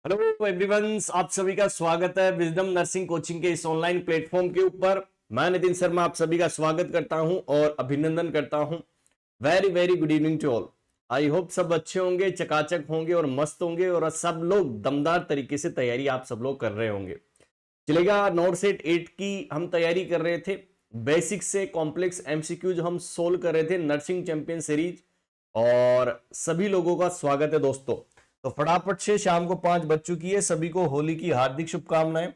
Hello everyone, आप सभी का स्वागत है विजडम नर्सिंग कोचिंग के इस ऑनलाइन प्लेटफॉर्म के ऊपर। मैं नितिन शर्मा आप सभी का स्वागत करता हूं और अभिनंदन करता हूं। Very very good evening to all. I hope सब अच्छे होंगे, चकाचक होंगे और मस्त होंगे और सब लोग दमदार तरीके से तैयारी आप सब लोग कर रहे होंगे। चलेगा, नॉट सेट 8 की हम तैयारी कर रहे थे। बेसिक से कॉम्प्लेक्स एमसीक्यूज हम सोल्व कर रहे थे नर्सिंग चैंपियन सीरीज, और सभी लोगों का स्वागत है दोस्तों। तो फटाफट से शाम को 5 बज चुकी है, सभी को होली की हार्दिक शुभकामनाएं।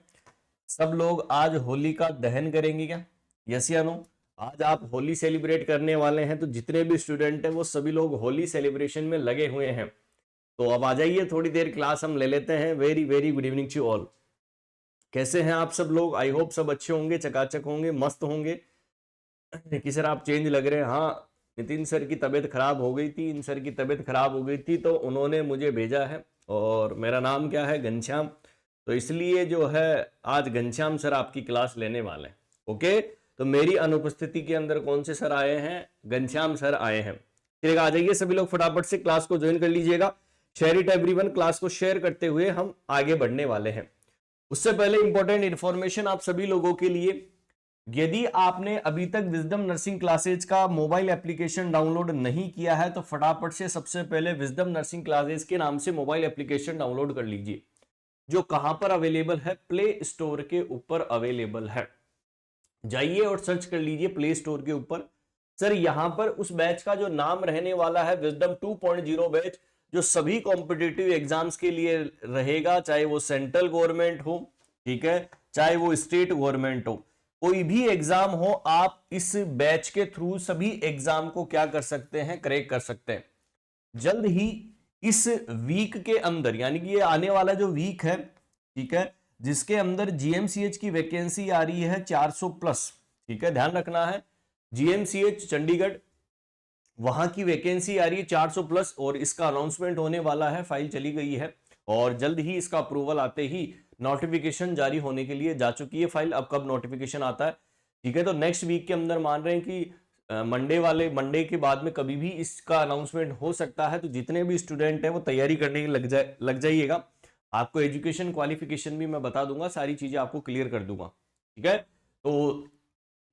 सब लोग आज होली का दहन करेंगे क्या? यस या नो? आज आप होली सेलिब्रेट करने वाले हैं, तो जितने भी स्टूडेंट हैं वो सभी लोग होली सेलिब्रेशन में लगे हुए हैं। तो अब आ जाइए, थोड़ी देर क्लास हम ले लेते हैं। Very very good evening to all. कैसे हैं आप सब लोग? आई होप सब अच्छे होंगे, चकाचक होंगे, मस्त होंगे। कि सर आप चेंज लग रहे हैं। हाँ, नितिन सर की तबीयत खराब हो गई थी, इन सर की तबीयत खराब हो गई थी, तो उन्होंने मुझे भेजा है। और मेरा नाम क्या है? घनश्याम। तो इसलिए जो है आज घनश्याम सर आपकी क्लास लेने वाले हैं। ओके, तो मेरी अनुपस्थिति के अंदर कौन से सर आए हैं? घनश्याम सर आए हैं। चलिएगा, आ जाइए सभी लोग फटाफट से क्लास को ज्वाइन कर लीजिएगा। Share it everyone. क्लास को शेयर करते हुए हम आगे बढ़ने वाले हैं। उससे पहले इंपॉर्टेंट इंफॉर्मेशन आप सभी लोगों के लिए, यदि आपने अभी तक विजडम नर्सिंग क्लासेज का मोबाइल एप्लीकेशन डाउनलोड नहीं किया है तो फटाफट से सबसे पहले विजडम नर्सिंग क्लासेज के नाम से मोबाइल एप्लीकेशन डाउनलोड कर लीजिए, जो कहां पर अवेलेबल है? प्ले स्टोर के ऊपर अवेलेबल है। जाइए और सर्च कर लीजिए प्ले स्टोर के ऊपर। सर यहां पर उस बैच का जो नाम रहने वाला है विजडम 2.0 बैच, जो सभी कॉम्पिटिटिव एग्जाम्स के लिए रहेगा, चाहे वो सेंट्रल गवर्नमेंट हो, ठीक है, चाहे वो स्टेट गवर्नमेंट हो, कोई भी एग्जाम हो, आप इस बैच के थ्रू सभी एग्जाम को क्या कर सकते हैं? क्रैक कर सकते हैं। जल्द ही इस वीक के अंदर, यानी कि ये आने वाला जो वीक है, ठीक है, जिसके अंदर जीएमसीएच की वैकेंसी आ रही है 400 प्लस, ठीक है, ध्यान रखना है। जीएमसीएच चंडीगढ़, वहां की वैकेंसी आ रही है 400 प्लस, और इसका अनाउंसमेंट होने वाला है। फाइल चली गई है और जल्द ही इसका अप्रूवल आते ही नोटिफिकेशन जारी होने के लिए जा चुकी है फाइल। अब कब नोटिफिकेशन आता है, ठीक है, तो नेक्स्ट वीक के अंदर मान रहे हैं कि मंडे के बाद में कभी भी इसका अनाउंसमेंट हो सकता है। तो जितने भी स्टूडेंट हैं वो तैयारी करने लग जाइएगा। आपको एजुकेशन क्वालिफिकेशन भी मैं बता दूंगा, सारी चीजें आपको क्लियर कर दूंगा, ठीक है। तो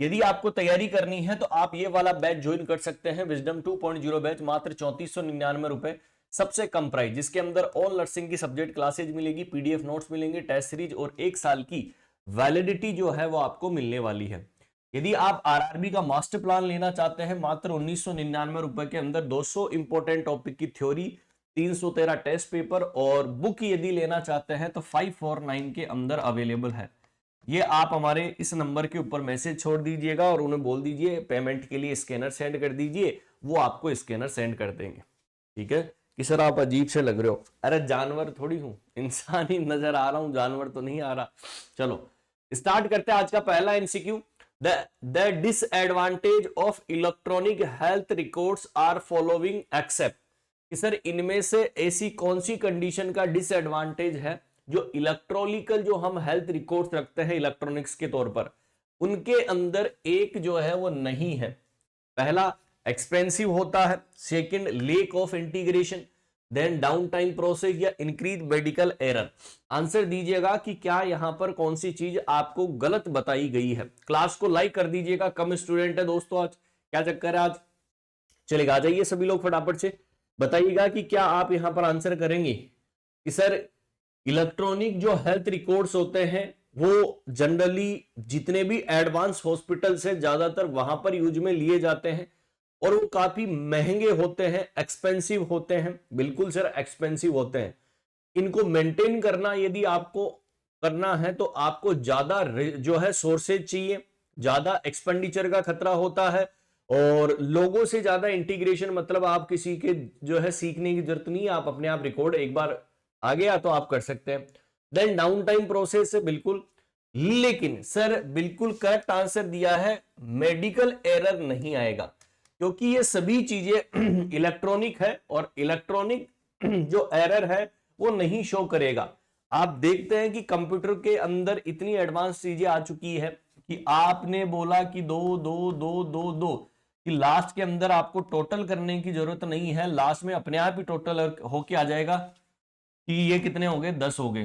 यदि आपको तैयारी करनी है तो आप ये वाला बैच ज्वाइन कर सकते हैं, विजडम 2.0 बैच, मात्र 3499 रुपए, सबसे कम प्राइस, जिसके अंदर ऑल नर्सिंग की सब्जेक्ट क्लासेज मिलेगी, पीडीएफ नोट्स मिलेंगे, टेस्ट सीरीज और 1 साल की वैलिडिटी जो है वो आपको मिलने वाली है। यदि आप आरआरबी का मास्टर प्लान लेना चाहते हैं, मात्र 1999 रुपए के अंदर 200 इंपोर्टेंट टॉपिक की थ्योरी, 313 टेस्ट पेपर, और बुक यदि लेना चाहते हैं तो 549 के अंदर अवेलेबल है। ये आप हमारे इस नंबर के ऊपर मैसेज छोड़ दीजिएगा और उन्हें बोल दीजिए पेमेंट के लिए स्कैनर सेंड कर दीजिए, वो आपको स्कैनर सेंड कर देंगे, ठीक है। कि सर आप अजीब से लग रहे हो। अरे जानवर थोड़ी हूं, इंसान ही नजर आ रहा हूं, जानवर तो नहीं आ रहा। चलो स्टार्ट करते हैं आज का पहला MCQ. The disadvantage of electronic health records are following except. कि सर इनमें से ऐसी कौन सी कंडीशन का डिसएडवांटेज है जो इलेक्ट्रॉनिकल, जो हम हेल्थ रिकॉर्ड्स रखते हैं इलेक्ट्रॉनिक्स के तौर पर, उनके अंदर एक जो है वो नहीं है? पहला, एक्सपेंसिव होता है। Second, lack of integration. Then down time process या इंक्रीज मेडिकल एरर। आंसर दीजिएगा कि क्या यहां पर कौन सी चीज आपको गलत बताई गई है। क्लास को लाइक कर दीजिएगा, कम स्टूडेंट है दोस्तों आज, क्या चक्कर है आज? चलेगा, आ जाइए सभी लोग फटाफट से बताइएगा कि क्या आप यहां पर आंसर करेंगे कि सर इलेक्ट्रॉनिक जो हेल्थ रिकॉर्ड्स होते हैं वो जनरली जितने भी एडवांस हॉस्पिटल्स हैं ज्यादातर वहां पर यूज में लिए जाते हैं, और वो काफी महंगे होते हैं, एक्सपेंसिव होते हैं। बिल्कुल सर, एक्सपेंसिव होते हैं। इनको मेंटेन करना यदि आपको करना है तो आपको ज्यादा जो है सोर्सेज चाहिए, ज्यादा एक्सपेंडिचर का खतरा होता है, और लोगों से ज्यादा इंटीग्रेशन, मतलब आप किसी के जो है सीखने की जरूरत नहीं है, आप अपने आप रिकॉर्ड एक बार आ गया तो आप कर सकते हैं। देन डाउन टाइम प्रोसेस है, बिल्कुल। लेकिन सर बिल्कुल करेक्ट आंसर दिया है, मेडिकल एरर नहीं आएगा, क्योंकि ये सभी चीजें इलेक्ट्रॉनिक है, और इलेक्ट्रॉनिक जो एरर है वो नहीं शो करेगा। आप देखते हैं कि कंप्यूटर के अंदर इतनी एडवांस चीजें आ चुकी है कि आपने बोला कि दो दो दो दो दो, कि लास्ट के अंदर आपको टोटल करने की जरूरत नहीं है, लास्ट में अपने आप ही टोटल होके आ जाएगा। कि ये कितने हो गए, 10 हो गए,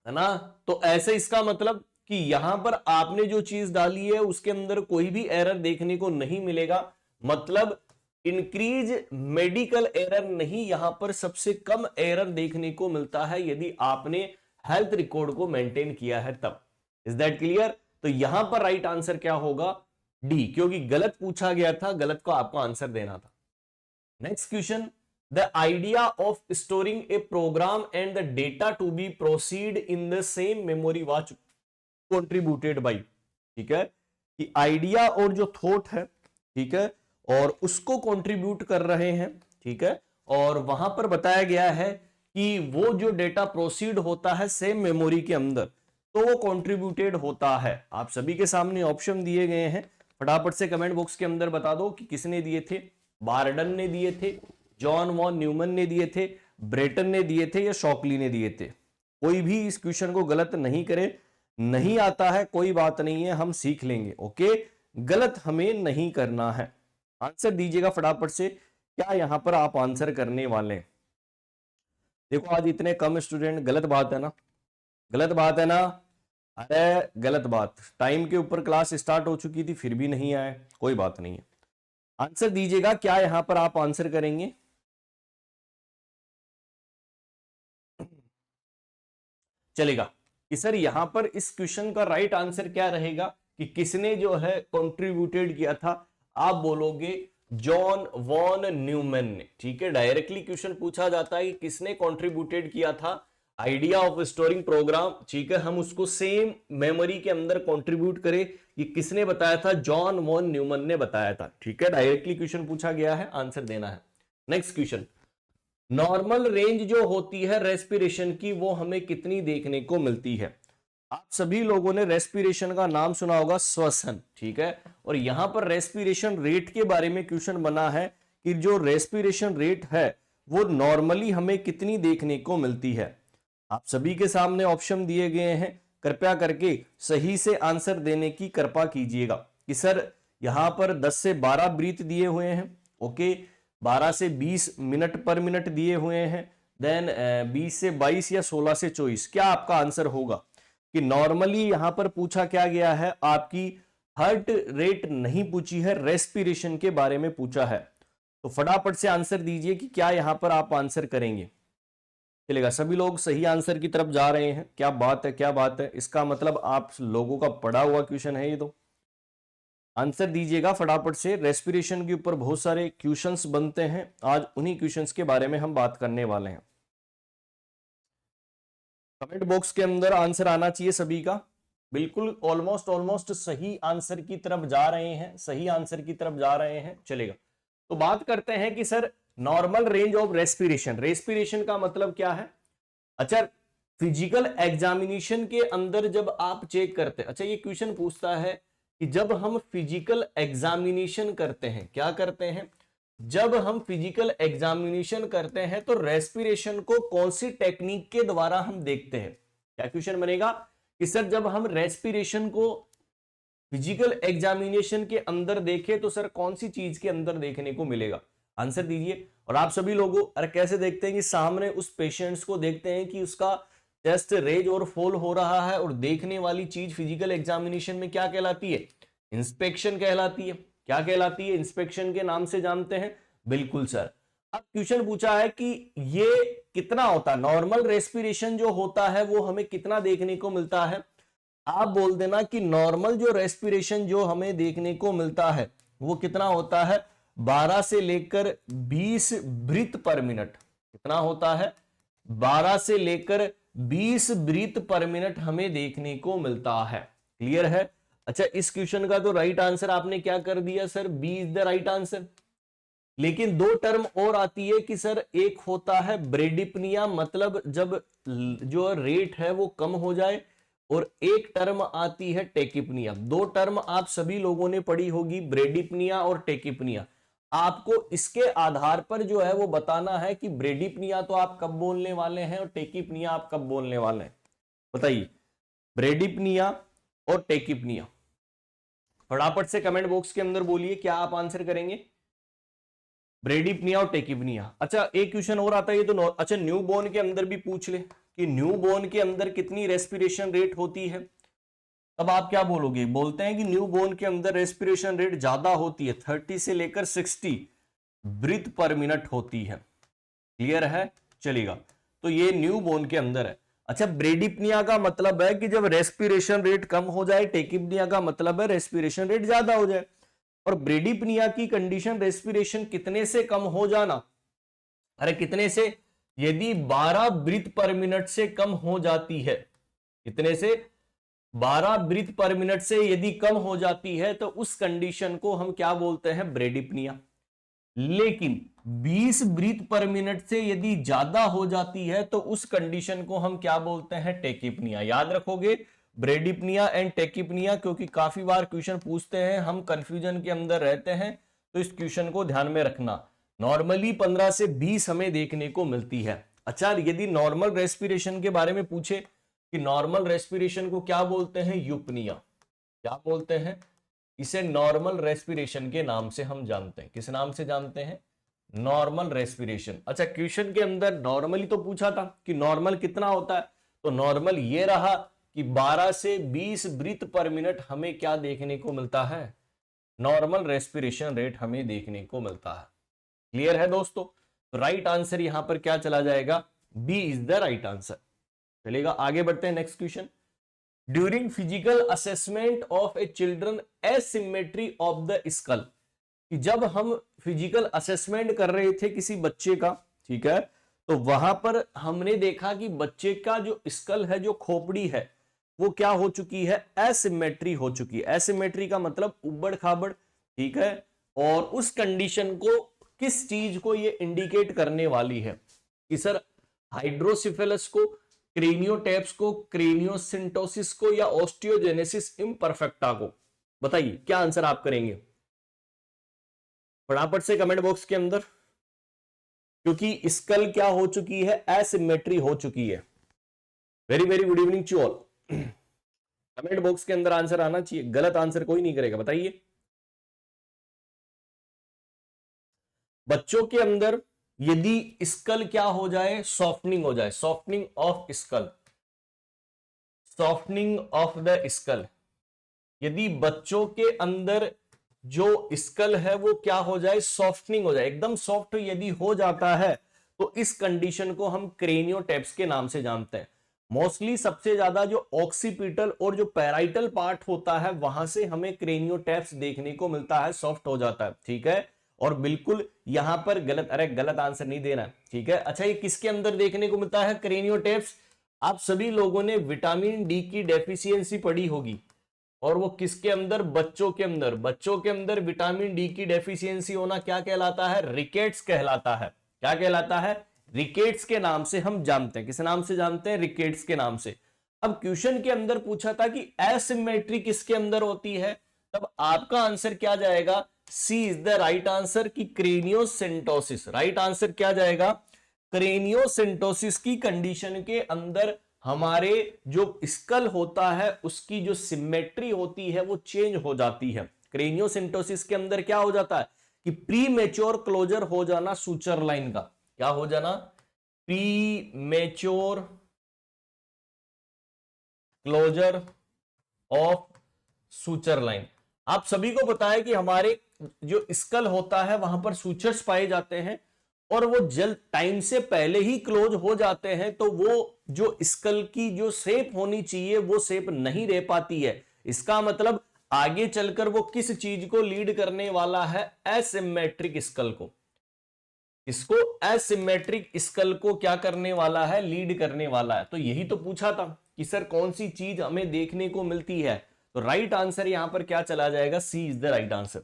है ना। तो ऐसे इसका मतलब कि यहां पर आपने जो चीज डाली है उसके अंदर कोई भी एरर देखने को नहीं मिलेगा, मतलब इंक्रीज मेडिकल एरर नहीं, यहां पर सबसे कम एरर देखने को मिलता है यदि आपने हेल्थ रिकॉर्ड को मेंटेन किया है तब। Is that clear? तो यहां पर राइट आंसर क्या होगा, डी, क्योंकि गलत पूछा गया था, गलत को आपको आंसर देना था। Next question, the idea of storing a program and the data to be proceed in the same memory was contributed by, ठीक है, कि आइडिया और जो थॉट है, ठीक है, और उसको कंट्रीब्यूट कर रहे हैं, ठीक है, और वहां पर बताया गया है कि वो जो डेटा प्रोसीड होता है सेम मेमोरी के अंदर, तो वो कंट्रीब्यूटेड होता है। आप सभी के सामने ऑप्शन दिए गए हैं, फटाफट से कमेंट बॉक्स के अंदर बता दो कि किसने दिए थे, बार्डन ने दिए थे, जॉन वॉन न्यूमन ने दिए थे, ब्रेटन ने दिए थे, या शॉकली ने दिए थे। कोई भी इस क्वेश्चन को गलत नहीं करे, नहीं आता है कोई बात नहीं है, हम सीख लेंगे, ओके, गलत हमें नहीं करना है। आंसर दीजिएगा फटाफट से, क्या यहां पर आप आंसर करने वाले हैं? देखो आज इतने कम स्टूडेंट, गलत बात है ना, गलत बात है ना, अरे गलत बात, टाइम के ऊपर क्लास स्टार्ट हो चुकी थी फिर भी नहीं आए, कोई बात नहीं है। आंसर दीजिएगा, क्या यहां पर आप आंसर करेंगे? चलेगा कि सर यहां पर इस क्वेश्चन का राइट आंसर क्या रहेगा कि किसने जो है कंट्रीब्यूटेड किया था? आप बोलोगे जॉन वॉन न्यूमैन ने, ठीक है। डायरेक्टली क्वेश्चन पूछा जाता है कि किसने कंट्रीब्यूटेड किया था आइडिया ऑफ स्टोरिंग प्रोग्राम, ठीक है, हम उसको सेम मेमोरी के अंदर कंट्रीब्यूट करें, ये किसने बताया था? जॉन वॉन न्यूमैन ने बताया था, ठीक है। डायरेक्टली क्वेश्चन पूछा गया है, आंसर देना है। नेक्स्ट क्वेश्चन, नॉर्मल रेंज जो होती है रेस्पिरेशन की वो हमें कितनी देखने को मिलती है? आप सभी लोगों ने रेस्पिरेशन का नाम सुना होगा, श्वसन, ठीक है, और यहां पर रेस्पिरेशन रेट के बारे में क्वेश्चन बना है कि जो रेस्पिरेशन रेट है वो नॉर्मली हमें कितनी देखने को मिलती है। आप सभी के सामने ऑप्शन दिए गए हैं, कृपया करके सही से आंसर देने की कृपा कीजिएगा कि सर यहां पर 10 से 12 ब्रीथ दिए हुए हैं, ओके, 12 से 20 मिनट पर मिनट दिए हुए हैं, देन 20 से 22 या 16 से 24। क्या आपका आंसर होगा कि नॉर्मली यहां पर पूछा क्या गया है, आपकी हार्ट रेट नहीं पूछी है, रेस्पिरेशन के बारे में पूछा है। तो फटाफट से आंसर दीजिए कि क्या यहां पर आप आंसर करेंगे। चलेगा, सभी लोग सही आंसर की तरफ जा रहे हैं, क्या बात है, क्या बात है, इसका मतलब आप लोगों का पढ़ा हुआ क्वेश्चन है ये। तो आंसर दीजिएगा फटाफट से, रेस्पिरेशन के ऊपर बहुत सारे क्वेश्चंस बनते हैं, आज उन्हीं क्वेश्चंस के बारे में हम बात करने वाले हैं। कमेंट बॉक्स के अंदर आंसर आना चाहिए सभी का, बिल्कुल ऑलमोस्ट ऑलमोस्ट सही आंसर की तरफ जा रहे हैं, सही आंसर की तरफ जा रहे हैं। चलेगा, तो बात करते हैं कि sir normal range of respiration, respiration का मतलब क्या है? अच्छा, फिजिकल एग्जामिनेशन के अंदर जब आप चेक करते हैं, अच्छा ये क्वेश्चन पूछता है कि जब हम फिजिकल एग्जामिनेशन करते हैं, क्या करते हैं, जब हम फिजिकल एग्जामिनेशन करते हैं तो रेस्पिरेशन को कौन सी टेक्निक के द्वारा हम देखते हैं? क्या क्वेश्चन बनेगा कि सर जब हम रेस्पिरेशन को फिजिकल एग्जामिनेशन के अंदर देखें तो सर कौन सी चीज के अंदर देखने को मिलेगा? आंसर दीजिए। और आप सभी लोगों, अरे कैसे देखते हैं कि सामने उस पेशेंट्स को देखते हैं कि उसका चेस्ट रेज और फॉल हो रहा है, और देखने वाली चीज फिजिकल एग्जामिनेशन में क्या कहलाती है? इंस्पेक्शन कहलाती है। क्या कहलाती है? इंस्पेक्शन के नाम से जानते हैं, बिल्कुल सर। अब क्वेश्चन पूछा है कि ये कितना होता है, नॉर्मल रेस्पिरेशन जो होता है वो हमें कितना देखने को मिलता है? आप बोल देना कि नॉर्मल जो रेस्पिरेशन जो हमें देखने को मिलता है वो कितना होता है? 12 से लेकर 20 ब्रीथ पर मिनट। कितना होता है? 12 से लेकर 20 ब्रीथ पर मिनट हमें देखने को मिलता है। क्लियर है? अच्छा, इस क्वेश्चन का तो राइट आंसर आपने क्या कर दिया sir, B is the right answer. लेकिन दो टर्म और आती है कि सर एक होता है ब्रेडिपनिया, मतलब जब जो रेट है वो कम हो जाए, और एक टर्म आती है टेकिपनिया। दो टर्म आप सभी लोगों ने पढ़ी होगी, ब्रेडिपनिया और टेकिपनिया। आपको इसके आधार पर जो है वो बताना है कि ब्रेडिपनिया तो आप कब बोलने वाले हैं और टेकिपनिया आप कब बोलने वाले हैं। बताइए, ब्रेडिपनिया और टेकिपनिया, फटाफट से कमेंट बॉक्स के अंदर बोलिए क्या आप आंसर करेंगे। ब्रेडीपनिया और टेकिपनिया। अच्छा एक क्वेश्चन और आता है, ये तो अच्छा न्यू बोर्न के अंदर भी पूछ ले कि न्यू बोर्न के अंदर कितनी रेस्पिरेशन रेट होती है। अब आप क्या बोलोगे, बोलते हैं कि न्यू बोर्न के अंदर रेस्पिरेशन रेट ज्यादा होती है, 30 से लेकर 60 ब्रीथ पर मिनट होती है। क्लियर है, चलेगा। तो ये न्यू बोर्न के अंदर है। अच्छा ब्रेडीपनिया का मतलब है कि जब रेस्पिरेशन रेट कम हो जाए, टेकिपनिया का मतलब है रेस्पिरेशन रेट ज्यादा हो जाए। और ब्रेडीपनिया की कंडीशन रेस्पिरेशन कितने से कम हो जाना, अरे कितने से, यदि 12 ब्रीथ पर मिनट से कम हो जाती है, कितने से, 12 ब्रीथ पर मिनट से यदि कम हो जाती है तो उस कंडीशन को हम क्या बोलते हैं, ब्रेडीपनिया। लेकिन 20 ब्रीथ पर मिनट से यदि ज्यादा हो जाती है तो उस कंडीशन को हम क्या बोलते हैं, टेकिपनिया। याद रखोगे ब्रेडीपनिया एंड टेकिपनिया, क्योंकि काफी बार क्वेश्चन पूछते हैं, हम कंफ्यूजन के अंदर रहते हैं, तो इस क्वेश्चन को ध्यान में रखना। नॉर्मली 15 से 20 हमें देखने को मिलती है। अच्छा यदि नॉर्मल रेस्पिरेशन के बारे में पूछे कि नॉर्मल रेस्पिरेशन को क्या बोलते हैं, यूपनिया। क्या बोलते हैं इसे, नॉर्मल रेस्पिरेशन के नाम से हम जानते हैं। किस नाम से जानते हैं, नॉर्मल रेस्पिरेशन। अच्छा क्वेश्चन के अंदर नॉर्मली तो पूछा था कि नॉर्मल कितना होता है, तो नॉर्मल ये रहा कि 12 से 20 ब्रीथ पर मिनट हमें क्या देखने को मिलता है, नॉर्मल रेस्पिरेशन रेट हमें देखने को मिलता है। क्लियर है दोस्तों, तो राइट आंसर यहां पर क्या चला जाएगा, B is the right answer. चलेगा, आगे बढ़ते हैं next question. During physical assessment of a children asymmetry of the skull, कि जब हम फिजिकल असेसमेंट कर रहे थे किसी बच्चे का, ठीक है, तो वहां पर हमने देखा कि बच्चे का जो स्कल है, जो खोपड़ी है, वो क्या हो चुकी है, एसिमेट्री हो चुकी है। एसिमेट्री का मतलब उबड़ खाबड़, ठीक है। और उस कंडीशन को, किस चीज को ये इंडिकेट करने वाली है कि सर हाइड्रोसिफेलस को, क्रेनियोटैप्स को, क्रेनियोसिंटोसिस को, या ऑस्टियोजेनेसिस इम्परफेक्टा को, बताइए क्या आंसर आप करेंगे फटाफट से कमेंट बॉक्स के अंदर, क्योंकि स्कल क्या हो चुकी है, एसिमेट्री हो चुकी है। Very very good evening to all. Comment box के अंदर आंसर आना चाहिए, गलत आंसर कोई नहीं करेगा, बताइए। बच्चों के अंदर यदि स्कल क्या हो जाए, सॉफ्टनिंग हो जाए, softening of skull, softening of the school, यदि बच्चों के अंदर जो स्कल है वो क्या हो जाए, सॉफ्टनिंग हो जाए, एकदम सॉफ्ट यदि हो जाता है, तो इस कंडीशन को हम क्रेनियोटैप्स के नाम से जानते हैं। मोस्टली सबसे ज्यादा जो ऑक्सीपिटल और जो पैराइटल पार्ट होता है, वहां से हमें क्रेनियोटैप्स देखने को मिलता है, सॉफ्ट हो जाता है, ठीक है। और बिल्कुल यहां पर गलत, अरे गलत आंसर नहीं देना, ठीक है। अच्छा ये किसके अंदर देखने को मिलता है, क्रेनियोटैप्स। आप सभी लोगों ने विटामिन डी की डेफिशिएंसी पढ़ी होगी, और वो किसके अंदर, बच्चों के अंदर। बच्चों के अंदर विटामिन डी की डेफिशिएंसी होना क्या कहलाता है, रिकेट्स कहलाता है। क्या कहलाता है, रिकेट्स के नाम से हम जानते हैं। किस नाम से जानते हैं, रिकेट्स के नाम से। अब क्वेश्चन के अंदर पूछा था कि एसिमेट्री किसके अंदर होती है, तब आपका आंसर क्या जाएगा, C is the right answer, की क्रेनियोसिंटोसिस। राइट आंसर क्या जाएगा, क्रेनियोसिंटोसिस की कंडीशन के अंदर हमारे जो स्कल होता है उसकी जो सिमेट्री होती है वो चेंज हो जाती है। क्रेनियोसिंटोसिस के अंदर क्या हो जाता है कि प्री मेच्योर क्लोजर हो जाना सूचर लाइन का, क्या हो जाना, pre mature closure of suture line. आप सभी को पता है कि हमारे जो स्कल होता है वहां पर सूचर्स पाए जाते हैं, और वो जल्द टाइम से पहले ही क्लोज हो जाते हैं, तो वो जो स्कल की जो शेप होनी चाहिए वो शेप नहीं रह पाती है। इसका मतलब आगे चलकर वो किस चीज को लीड करने वाला है, एसिमेट्रिक स्कल को। इसको एसिमेट्रिक स्कल को क्या करने वाला है, लीड करने वाला है। तो यही तो पूछा था कि सर कौन सी चीज हमें देखने को मिलती है, तो राइट आंसर यहां पर क्या चला जाएगा, C is the right answer.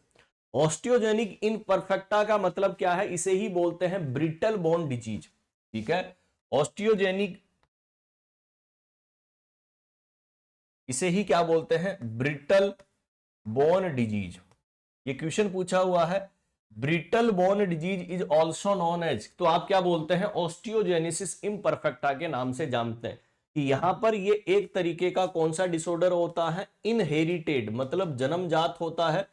Osteogenic imperfecta का मतलब क्या है, इसे ही बोलते हैं ब्रिटल बोन डिजीज, ठीक है। ऑस्टियोजेनिक, इसे ही क्या बोलते हैं, ब्रिटल बोन डिजीज। ये क्वेश्चन पूछा हुआ है, brittle bone disease is also known as, तो आप क्या बोलते हैं, ऑस्टियोजेनेसिस इम्परफेक्टा के नाम से जानते हैं। कि यहां पर ये एक तरीके का कौन सा डिसऑर्डर होता है, इनहेरिटेड, मतलब जन्मजात होता है।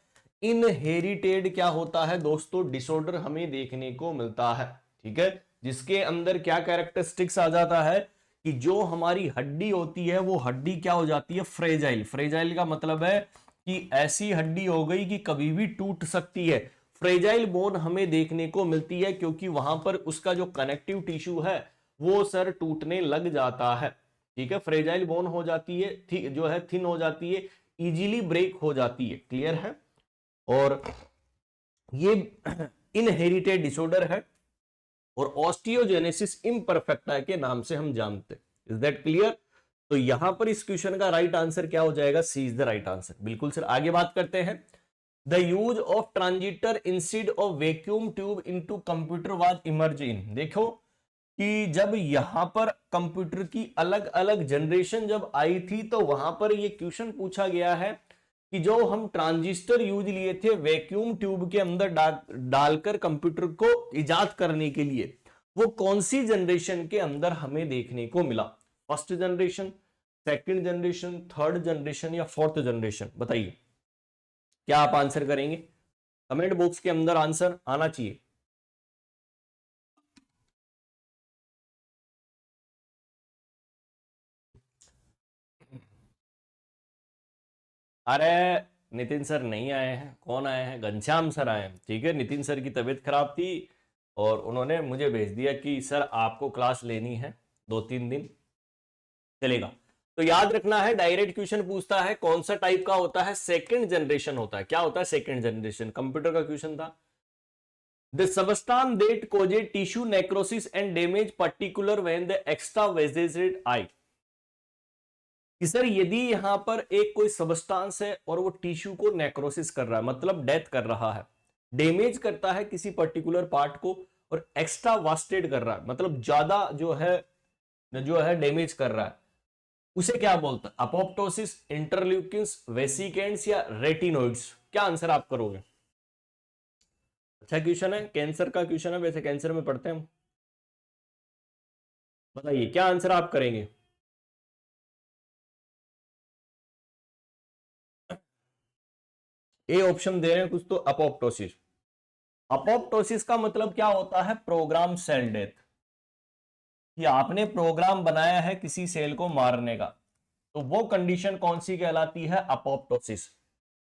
इनहेरिटेड क्या होता है दोस्तों, डिसऑर्डर हमें देखने को मिलता है, ठीक है, जिसके अंदर क्या कैरेक्टरिस्टिक्स आ जाता है कि जो हमारी हड्डी होती है वो हड्डी क्या हो जाती है, फ्रेजाइल। फ्रेजाइल का मतलब है कि ऐसी हड्डी हो गई कि कभी भी टूट सकती है। फ्रेजाइल बोन हमें देखने को मिलती है क्योंकि वहां पर उसका जो कनेक्टिव टिश्यू है वो सर टूटने लग जाता है, ठीक है, फ्रेजाइल बोन हो जाती है, जो है थिन हो जाती है, इजीली ब्रेक हो जाती है, क्लियर है। और ये इनहेरिटेड डिसऑर्डर है और ऑस्टियोजेनेसिस इम्परफेक्टा के नाम से हम जानते हैं। Is that clear? तो यहां पर इस क्वेश्चन का राइट आंसर क्या हो जाएगा, C is the right answer. बिल्कुल सर, आगे बात करते हैं। The use of transistor instead of vacuum tube into computer was emerge in. देखो कि जब यहां पर कंप्यूटर की अलग अलग जनरेशन जब आई थी तो वहां पर ये क्वेश्चन पूछा गया है कि जो हम ट्रांजिस्टर यूज लिए थे वैक्यूम ट्यूब के अंदर डालकर कंप्यूटर को इजाद करने के लिए, वो कौन सी जनरेशन के अंदर हमें देखने को मिला, first generation, second generation, third generation या फोर्थ जनरेशन? बताइए क्या आप आंसर करेंगे, कमेंट बॉक्स के अंदर आंसर आना चाहिए। अरे नितिन सर नहीं आए हैं, कौन आए हैं, घनश्याम सर आए हैं, ठीक है। नितिन सर की तबीयत खराब थी और उन्होंने मुझे भेज दिया कि सर आपको क्लास लेनी है 2-3 दिन, चलेगा। तो याद रखना है, डायरेक्ट क्वेश्चन पूछता है कौन सा टाइप का होता है, सेकंड जनरेशन होता है। क्या होता है सेकंड जनरेशन, कंप्यूटर का क्वेश्चन था। The substance that causes tissue necrosis and damage particular when the extravasated I. कि सर यदि यहां पर एक कोई सबस्टांस है और वो टिश्यू को नेक्रोसिस कर रहा है, मतलब डेथ कर रहा है, डैमेज करता है किसी पर्टिकुलर पार्ट को और एक्स्ट्रा वास्टेड कर रहा है, मतलब ज्यादा जो है डैमेज कर रहा है, उसे क्या बोलते हैं, अपोप्टोसिस, इंटरल्यूकिन्स, वेसिकेंट्स या रेटिनोइड्स? क्या आंसर आप करोगे? अच्छा क्वेश्चन है, कैंसर का क्वेश्चन है, वैसे कैंसर में पढ़ते हैं हम। बताइए क्या आंसर आप करेंगे। ए ऑप्शन दे रहे हैं कुछ तो, अपोप्टोसिस। अपोप्टोसिस का मतलब क्या होता है, प्रोग्राम सेल डेथ, कि आपने प्रोग्राम बनाया है किसी सेल को मारने का, तो वो कंडीशन कौन सी कहलाती है, अपोप्टोसिस।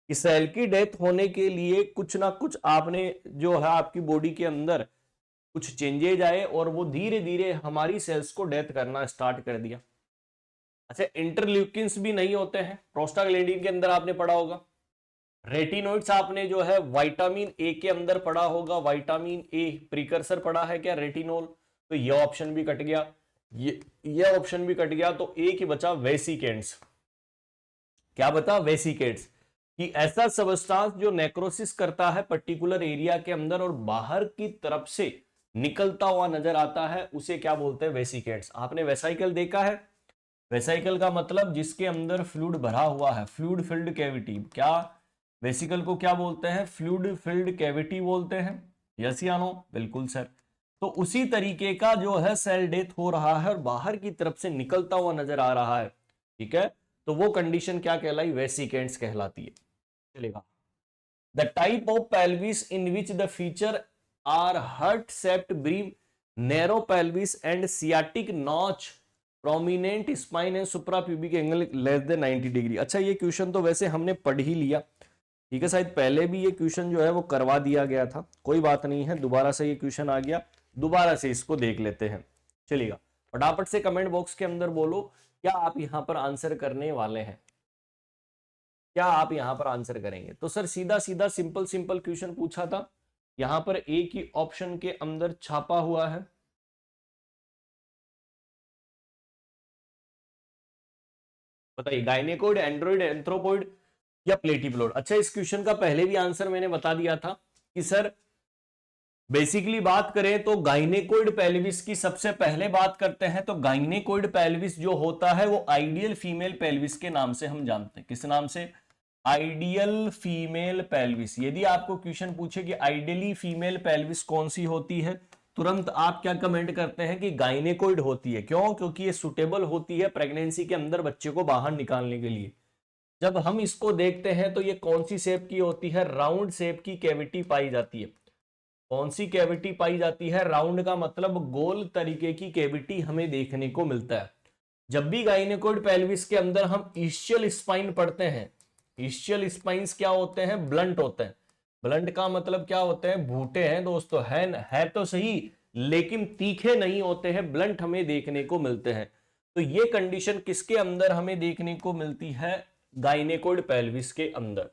इस सेल की डेथ होने के लिए कुछ ना कुछ आपने जो है आपकी बॉडी के अंदर कुछ चेंजेज आए और वो धीरे धीरे हमारी सेल्स को डेथ करना स्टार्ट कर दिया। अच्छा, इंटरल्यूकिन्स भी नहीं होते हैं, प्रोस्टाग्लैंडिन के अंदर आपने पढ़ा होगा। रेटिनोइड्स आपने जो है विटामिन ए के अंदर पढ़ा होगा, विटामिन ए प्रीकर्सर पढ़ा है क्या, रेटिनोल? तो ये ऑप्शन भी कट गया, ये ऑप्शन भी कट गया, तो एक ही बचा वेसिकेंट्स। क्या बता, वेसिकेंट्स, कि ऐसा सबस्टांस जो नेक्रोसिस करता है पर्टिकुलर एरिया के अंदर और बाहर की तरफ से निकलता हुआ नजर आता है, उसे क्या बोलते हैं, वेसिकेंट्स। आपने वेसाइकल देखा है, वेसाइकल का मतलब जिसके अंदर फ्लूइड भरा हुआ है, फ्लूइड फिल्ड कैविटी। क्या वेसिकल को क्या बोलते हैं, फ्लूइड फिल्ड कैविटी बोलते हैं, यस या नो? बिल्कुल सर। तो उसी तरीके का जो है सेल डेथ हो रहा है और बाहर की तरफ से निकलता हुआ नजर आ रहा है, ठीक है, तो वो कंडीशन क्या कहलाई, वेसिकेंट्स कहलाती है, चलेगा। The type of pelvis in which the feature are heart shaped brim narrow pelvis and sciatic notch prominent spine and suprapubic angle less than 90 degree. अच्छा ये क्वेश्चन तो वैसे हमने पढ़ ही लिया, ठीक है, शायद पहले भी ये क्वेश्चन जो है वो करवा दिया गया था, कोई बात नहीं है, दोबारा से ये क्वेश्चन आ गया, दोबारा से इसको देख लेते हैं, चलिएगा। फटाफट से कमेंट बॉक्स के अंदर बोलो क्या आप यहां पर आंसर करने वाले हैं, क्या आप यहां पर आंसर करेंगे। तो सर सीधा सीधा सिंपल सिंपल क्वेश्चन पूछा था, यहां पर एक ही ऑप्शन के अंदर छापा हुआ है, बताइए, गायनेकोइड, एंड्रॉइड, एंथ्रोपोइड या प्लेटिप्लोइड। अच्छा इस क्वेश्चन का पहले भी आंसर मैंने बता दिया था कि सर बेसिकली बात करें तो गाइनेकोइड पेल्विस की सबसे पहले बात करते हैं, तो गाइनेकोइड पेल्विस जो होता है वो आइडियल फीमेल पेल्विस के नाम से हम जानते हैं। किस नाम से, आइडियल फीमेल पेल्विस। यदि आपको क्वेश्चन पूछे कि आइडियली फीमेल पेल्विस कौन सी होती है, तुरंत आप क्या कमेंट करते हैं कि गाइनेकोइड होती है। क्यों? क्योंकि ये सुटेबल होती है प्रेगनेंसी के अंदर बच्चे को बाहर निकालने के लिए। जब हम इसको देखते हैं तो ये कौन सी शेप की होती है, राउंड शेप की कैविटी पाई जाती है। कौन सी कैविटी पाई जाती है, राउंड का मतलब गोल तरीके की कैविटी हमें देखने को मिलता है। जब भी गाइनेकोइड पेल्विस के अंदर हम ईस्चियल स्पाइन पढ़ते हैं, ईस्चियल स्पाइंस क्या होते हैं, ब्लंट होते हैं। ब्लंट का मतलब क्या होते हैं, भूटे हैं दोस्तों, है तो सही लेकिन तीखे नहीं होते हैं, ब्लंट हमें देखने को मिलते हैं। तो ये कंडीशन किसके अंदर हमें देखने को मिलती है, गाइनेकोइड पेल्विस के अंदर।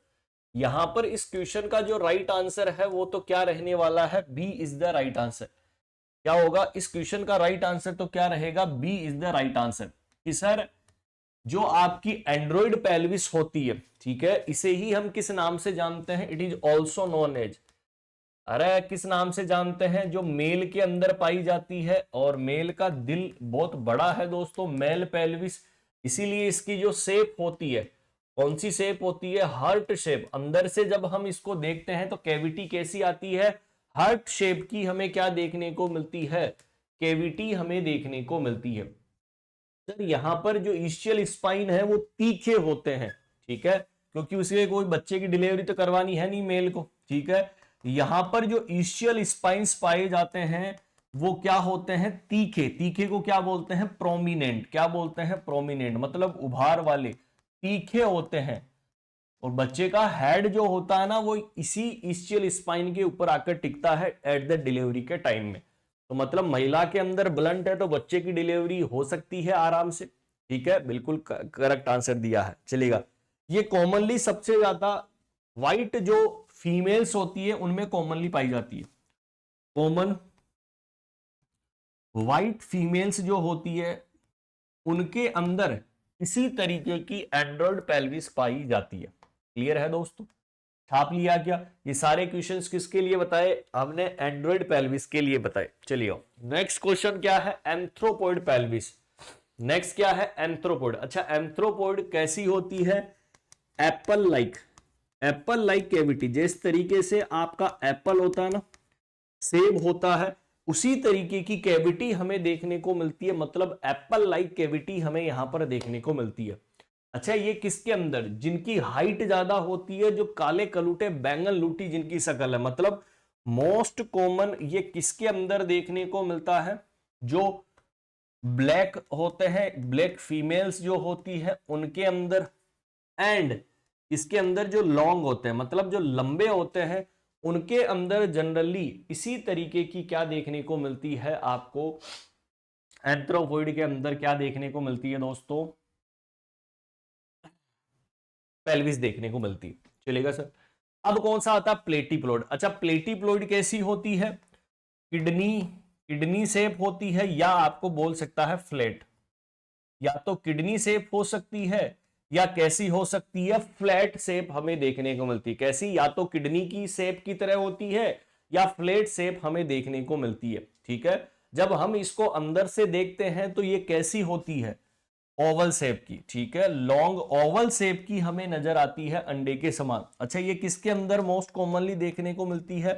यहां पर इस क्वेश्चन का जो राइट आंसर है वो तो क्या रहने वाला है, B is the right answer. क्या होगा इस क्वेश्चन का राइट आंसर, तो क्या रहेगा, B is the right answer. कि सर जो आपकी एंड्रॉइड पेल्विस होती है, ठीक है, इसे ही हम किस नाम से जानते हैं, it is also known as, अरे किस नाम से जानते हैं, जो मेल के अंदर पाई जाती है और मेल का दिल बहुत बड़ा है दोस्तों, मेल पेल्विस। इसीलिए इसकी जो शेप होती है, कौन सी शेप होती है, हार्ट शेप। अंदर से जब हम इसको देखते हैं तो कैविटी कैसी आती है, हार्ट शेप की हमें क्या देखने को मिलती है, कैविटी हमें देखने को मिलती है। सर यहां पर जो ईस्चियल स्पाइन है वो तीखे होते हैं, ठीक है, क्योंकि उसके कोई बच्चे की डिलीवरी तो करवानी है नहीं मेल को, ठीक है। यहां पर जो ईस्चियल स्पाइन्स पाए जाते हैं वो क्या होते हैं, तीखे। तीखे को क्या बोलते हैं, प्रोमिनेंट। क्या बोलते हैं, प्रोमिनेंट, मतलब उभार वाले, तीखे होते हैं। और बच्चे का हेड जो होता है ना वो इसी ईस्चियल स्पाइन के ऊपर आकर टिकता है एट द डिलीवरी के टाइम में। तो मतलब महिला के अंदर ब्लंट है तो बच्चे की डिलीवरी हो सकती है आराम से, ठीक है, बिल्कुल करेक्ट आंसर दिया है, चलेगा। ये कॉमनली सबसे ज्यादा व्हाइट जो फीमेल्स होती है उनमें कॉमनली पाई जाती है। कॉमन व्हाइट फीमेल्स जो होती है उनके अंदर इसी तरीके की एंड्रॉइड पेल्विस पाई जाती है। क्लियर है दोस्तों, छाप लिया क्या, ये सारे क्वेश्चंस किसके लिए बताए हमने, एंड्रॉइड पेल्विस के लिए बताए। चलिए नेक्स्ट क्वेश्चन क्या है, एंथ्रोपोइड पेल्विस। नेक्स्ट क्या है, एंथ्रोपोइड। अच्छा एंथ्रोपोइड कैसी होती है, Apple like, Apple like cavity. जिस तरीके से आपका एप्पल होता है ना, सेब होता है, उसी तरीके की कैविटी हमें देखने को मिलती है, मतलब एप्पल लाइक कैविटी हमें यहां पर देखने को मिलती है। अच्छा ये किसके अंदर, जिनकी हाइट ज्यादा होती है, जो काले कलूटे बैंगन लूटी जिनकी शक्ल है, मतलब मोस्ट कॉमन ये किसके अंदर देखने को मिलता है, जो ब्लैक होते हैं, ब्लैक फीमेल्स जो होती है उनके अंदर, एंड इसके अंदर जो लॉन्ग होते हैं, मतलब जो लंबे होते हैं, उनके अंदर जनरली इसी तरीके की क्या देखने को मिलती है आपको, एंथ्रोपोइड के अंदर क्या देखने को मिलती है दोस्तों, पेल्विस देखने को मिलती है। चलेगा सर। अब कौन सा आता है, प्लेटिप्लोइड। अच्छा प्लेटिप्लोइड कैसी होती है, किडनी, किडनी शेप होती है, या आपको बोल सकता है फ्लैट, या तो किडनी शेप हो सकती है या कैसी हो सकती है, फ्लैट शेप हमें देखने को मिलती है। कैसी, या तो किडनी की शेप की तरह होती है या फ्लैट शेप हमें देखने को मिलती है, ठीक है। जब हम इसको अंदर से देखते हैं तो ये कैसी होती है, ओवल शेप की, ठीक है, लॉन्ग ओवल शेप की हमें नजर आती है अंडे के समान। अच्छा ये किसके अंदर मोस्ट कॉमनली देखने को मिलती है,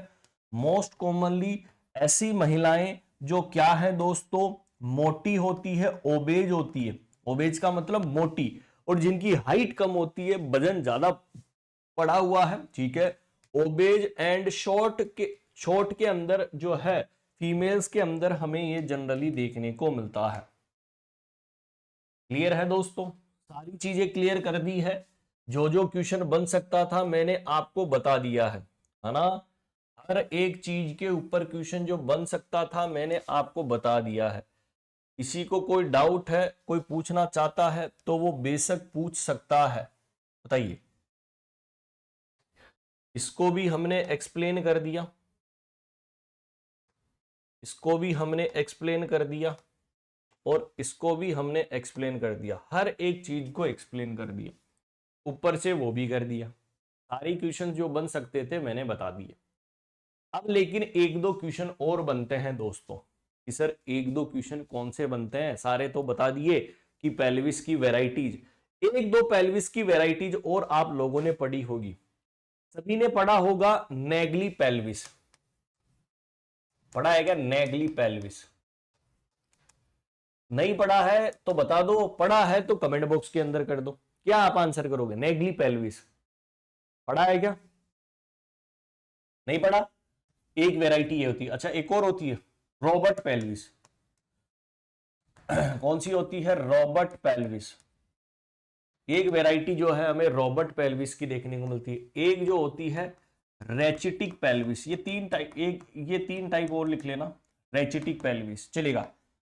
मोस्ट कॉमनली ऐसी महिलाएं जो क्या है दोस्तों, मोटी होती है, ओबेज होती है, ओबेज का मतलब मोटी, और जिनकी हाइट कम होती है, वजन ज्यादा पड़ा हुआ है, ठीक है। ओबेज एंड शॉर्ट के अंदर जो है, फीमेल्स के अंदर हमें ये जनरली देखने को मिलता है। क्लियर है दोस्तों, सारी चीजें क्लियर कर दी है, जो जो क्वेश्चन बन सकता था मैंने आपको बता दिया है ना। हर एक चीज के ऊपर क्वेश्चन जो बन सकता था मैंने आपको बता दिया है। किसी को कोई डाउट है, कोई पूछना चाहता है तो वो बेशक पूछ सकता है, बताइए। इसको भी हमने एक्सप्लेन कर दिया, इसको भी हमने एक्सप्लेन कर दिया, और इसको भी हमने एक्सप्लेन कर दिया, हर एक चीज को एक्सप्लेन कर दिया, ऊपर से वो भी कर दिया। सारी क्वेश्चन जो बन सकते थे मैंने बता दिए। अब लेकिन एक दो क्वेश्चन और बनते हैं दोस्तों, कि सर एक दो क्वेश्चन कौन से बनते हैं, सारे तो बता दिए कि पेल्विस की वैरायटीज, एक दो पेल्विस की वैरायटीज और आप लोगों ने पढ़ी होगी। सभी ने पढ़ा होगा नेगली पेल्विस, पढ़ा है क्या, नेगली पेल्विस। नहीं पढ़ा है तो बता दो, पढ़ा है तो कमेंट बॉक्स के अंदर कर दो। क्या आप आंसर करोगे? नेगली पेल्विस पढ़ा है क्या? नहीं पढ़ा? एक वेराइटी ये होती है। अच्छा एक और होती है रॉबर्ट पेल्विस। कौन सी होती है? Robert pelvis. एक वेराइटी जो है हमें रॉबर्ट पेल्विस की देखने को मिलती है। एक जो होती है रेचिटिक पेल्विस। ये तीन टाइप, एक ये तीन टाइप और लिख लेना, रेचिटिक पेल्विस चलेगा।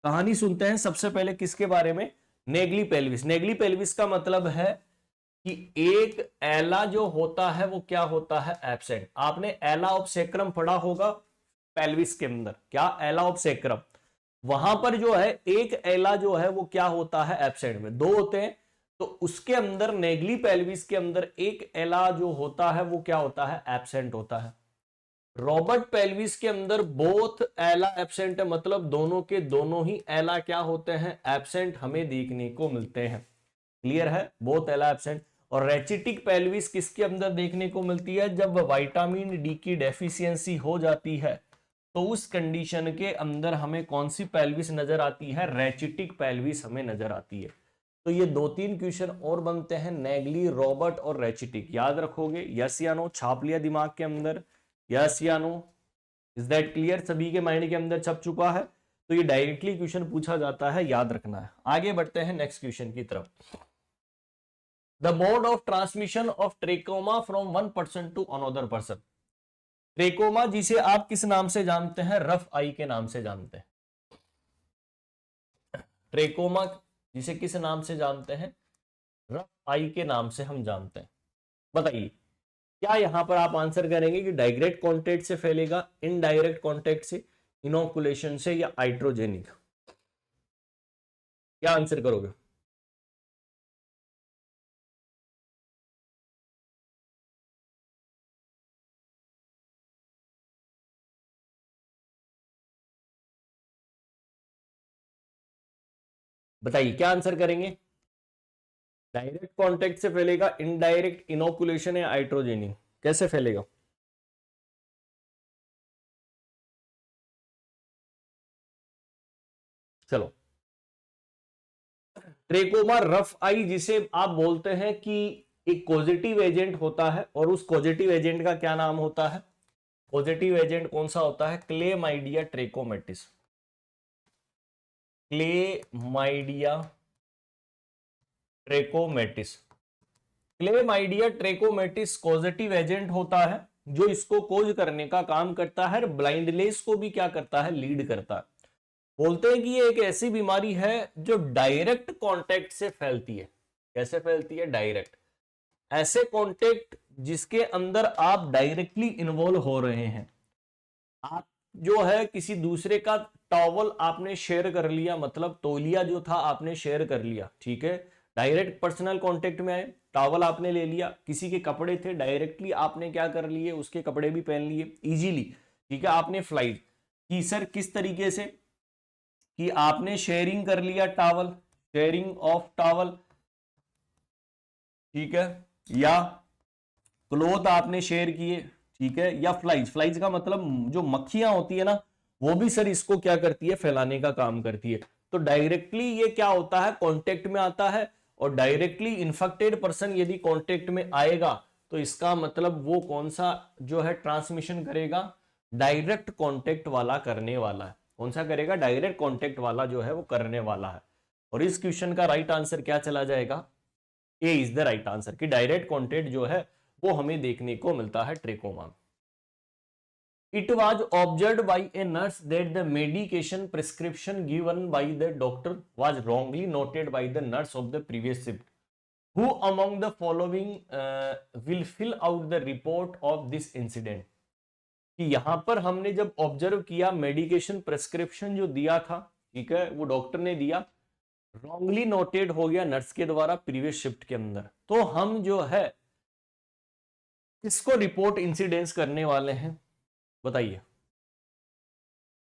कहानी सुनते हैं सबसे पहले किसके बारे में? नेगली पेल्विस। नेगली पेल्विस का मतलब है कि एक एला जो होता है वो क्या होता है? एब्सेंट। आपने एला ऑफ सेक्रम पढ़ा होगा पेल्विस के अंदर। क्या? एला ऑफ सेक्रम। वहां पर जो है एक एला जो है वो क्या होता है? एब्सेंट में। दो होते हैं, तो उसके अंदर नेगली पेल्विस के अंदर एक एला जो होता है वो क्या होता है? एब्सेंट होता है। रॉबर्ट पेल्विस के अंदर बोथ एला एब्सेंट है, मतलब दोनों के दोनों ही एला क्या होते हैं? एब्सेंट हमें देखने को मिलते हैं। क्लियर है? बोथ एला एब्सेंट। और रेचिटिक पेल्विस किसके अंदर देखने को मिलती है? जब विटामिन डी की डेफिशिएंसी हो जाती है तो उस कंडीशन के अंदर हमें कौन सी पेल्विस नजर आती है? रेचिटिक पेल्विस हमें नजर आती है। तो ये दो तीन क्वेश्चन और बनते हैं, नेगली, रॉबर्ट और रेचिटिक। याद रखोगे? यस या नो? छाप लिया दिमाग के अंदर? यस या नो? Is that clear? सभी के माइंड के अंदर छप चुका है? तो ये डायरेक्टली क्वेश्चन पूछा जाता है, याद रखना है। आगे बढ़ते हैं नेक्स्ट क्वेश्चन की तरफ। The mode of transmission of trachoma from one person to another person. Trachoma जिसे आप किस नाम से जानते हैं? रफ आई के नाम से जानते हैं। ट्रेकोमा जिसे किस नाम से जानते हैं? रफ आई के नाम से हम जानते हैं। बताइए, क्या यहां पर आप आंसर करेंगे कि डायरेक्ट कॉन्टेक्ट से फैलेगा, इनडायरेक्ट कॉन्टेक्ट से, इनोकुलेशन से, या हाइड्रोजेनिक? क्या आंसर करोगे? बताइए क्या आंसर करेंगे? डायरेक्ट कॉन्टेक्ट से फैलेगा, इनडायरेक्ट, इनोकुलेशन या हाइड्रोजेनिक? कैसे फैलेगा? चलो, ट्रेकोमा रफ आई जिसे आप बोलते हैं कि एक पॉजिटिव एजेंट होता है, और उस पॉजिटिव एजेंट का क्या नाम होता है? पॉजिटिव एजेंट कौन सा होता है? Chlamydia ट्रेकोमेटिस। Chlamydia ट्रेकोमेटिस। Chlamydia ट्रेकोमेटिस positive agent होता है जो इसको कोज करने का काम करता है, ब्लाइंडनेस को भी क्या करता है? लीड करता है। बोलते हैं कि ये एक ऐसी बीमारी है जो डायरेक्ट कांटेक्ट से फैलती है। कैसे फैलती है? डायरेक्ट। ऐसे कांटेक्ट जिसके अंदर आप डायरेक्टली इन्वॉल्व हो रहे हैं। आप जो है किसी दूसरे का टॉवल आपने शेयर कर लिया, मतलब तौलिया जो था आपने शेयर कर लिया, ठीक है, डायरेक्ट पर्सनल कांटेक्ट में आए, टॉवल आपने ले लिया, किसी के कपड़े थे डायरेक्टली आपने क्या कर लिए? उसके कपड़े भी पहन लिए इजीली, ठीक है। आपने फ्लाइट की सर किस तरीके से कि आपने शेयरिंग कर लिया टॉवल, शेयरिंग ऑफ टॉवल, ठीक है, या क्लोथ आपने शेयर किए, ठीक है, या फ्लाइज। फ्लाइज का मतलब जो मक्खियां होती है ना, वो भी सर इसको क्या करती है? फैलाने का काम करती है। तो डायरेक्टली ये क्या होता है? कांटेक्ट में आता है। और डायरेक्टली इन्फेक्टेड पर्सन यदि कांटेक्ट में आएगा तो इसका मतलब वो कौन सा जो है ट्रांसमिशन करेगा? डायरेक्ट कांटेक्ट वाला करने वाला है। कौन सा करेगा? डायरेक्ट कांटेक्ट वाला जो है वो करने वाला है। और इस क्वेश्चन का राइट आंसर क्या चला जाएगा? A is the right answer, कि डायरेक्ट कॉन्टेक्ट जो है वो हमें देखने को मिलता है ट्रेकोमा में। It was observed by a nurse that the medication prescription given by the doctor was wrongly noted by the nurse of the previous shift. Who among the following will fill out the report of this incident? कि यहां पर हमने जब observe किया, medication prescription जो दिया था, ठीक है, वो डॉक्टर ने दिया, रॉन्गली नोटेड हो गया नर्स के द्वारा प्रीवियस शिफ्ट के अंदर, तो हम जो है किसको रिपोर्ट इंसिडेंस करने वाले हैं? बताइए।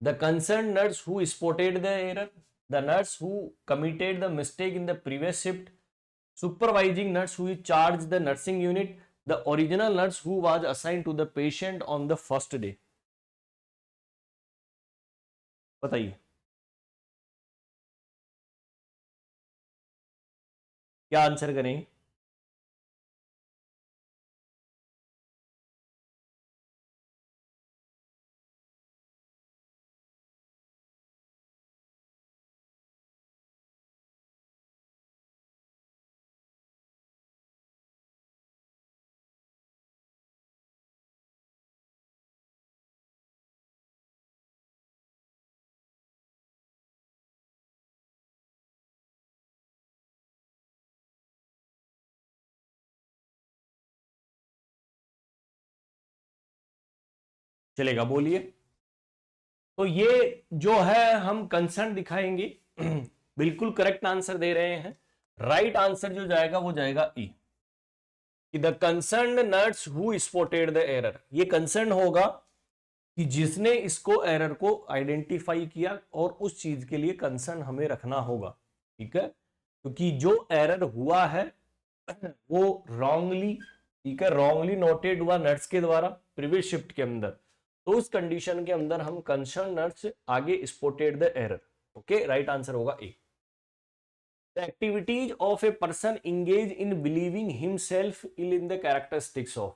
The concern nurse who spotted the error, the nurse who committed the mistake in the previous shift, supervising nurse who charge the nursing unit, the original nurse who was assigned to the patient on the first day. बताइए क्या answer करेंगे? चलेगा, बोलिए। तो ये जो है हम कंसर्न दिखाएंगे। बिल्कुल करेक्ट आंसर दे रहे हैं। राइट आंसर जो जाएगा वो जाएगा ई, कि the concern nurse who spotted the error. ये कंसर्न होगा कि जिसने इसको एरर को आइडेंटिफाई किया, और उस चीज के लिए कंसर्न हमें रखना होगा। ठीक है, क्योंकि जो एरर हुआ है वो रॉन्गली, ठीक है, रॉन्गली नोटेड हुआ नर्स के द्वारा प्रीवियस शिफ्ट के अंदर। तो उस कंडीशन के अंदर हम कंसर्न नर्स आगे spotted the error. Okay, right answer होगा ए। The activities of a person engage in believing himself ill in the characteristics of।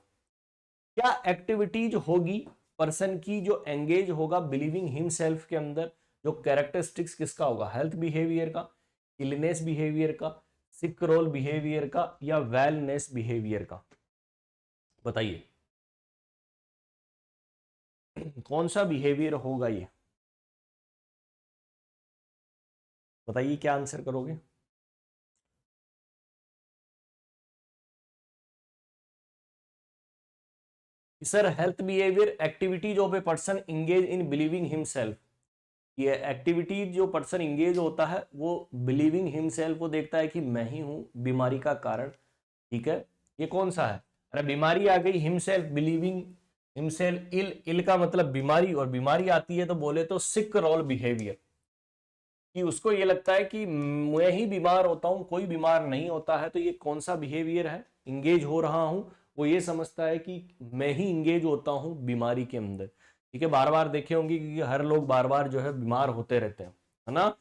क्या एक्टिविटीज होगी पर्सन की जो एंगेज होगा बिलीविंग हिमसेल्फ के अंदर, जो कैरेक्टरिस्टिक्स किसका होगा, हेल्थ बिहेवियर का, इलनेस बिहेवियर का, सिक रोल बिहेवियर का, या वेलनेस बिहेवियर का? बताइए कौन सा बिहेवियर होगा ये, बताइए क्या आंसर करोगे? Sir health behaviour activities of a person engage in believing himself. ये एक्टिविटी जो पर्सन इंगेज होता है वो बिलीविंग हिमसेल्फ, वो देखता है कि मैं ही हूं बीमारी का कारण। ठीक है, ये कौन सा है? अरे बीमारी आ गई, हिमसेल्फ बिलीविंग हिमसेल्फ इल, इल का मतलब बीमारी, और बीमारी आती है तो बोले तो सिक रोल बिहेवियर, कि उसको ये लगता है कि मैं ही बीमार होता हूं, कोई बीमार नहीं होता है। तो ये कौन सा बिहेवियर है? इंगेज हो रहा हूं, वो ये समझता है कि मैं ही इंगेज होता हूं बीमारी के अंदर। ठीक है, बार बार देखे होंगे कि हर लोग बार बार जो है बीमार होते रहते हैं, है ना?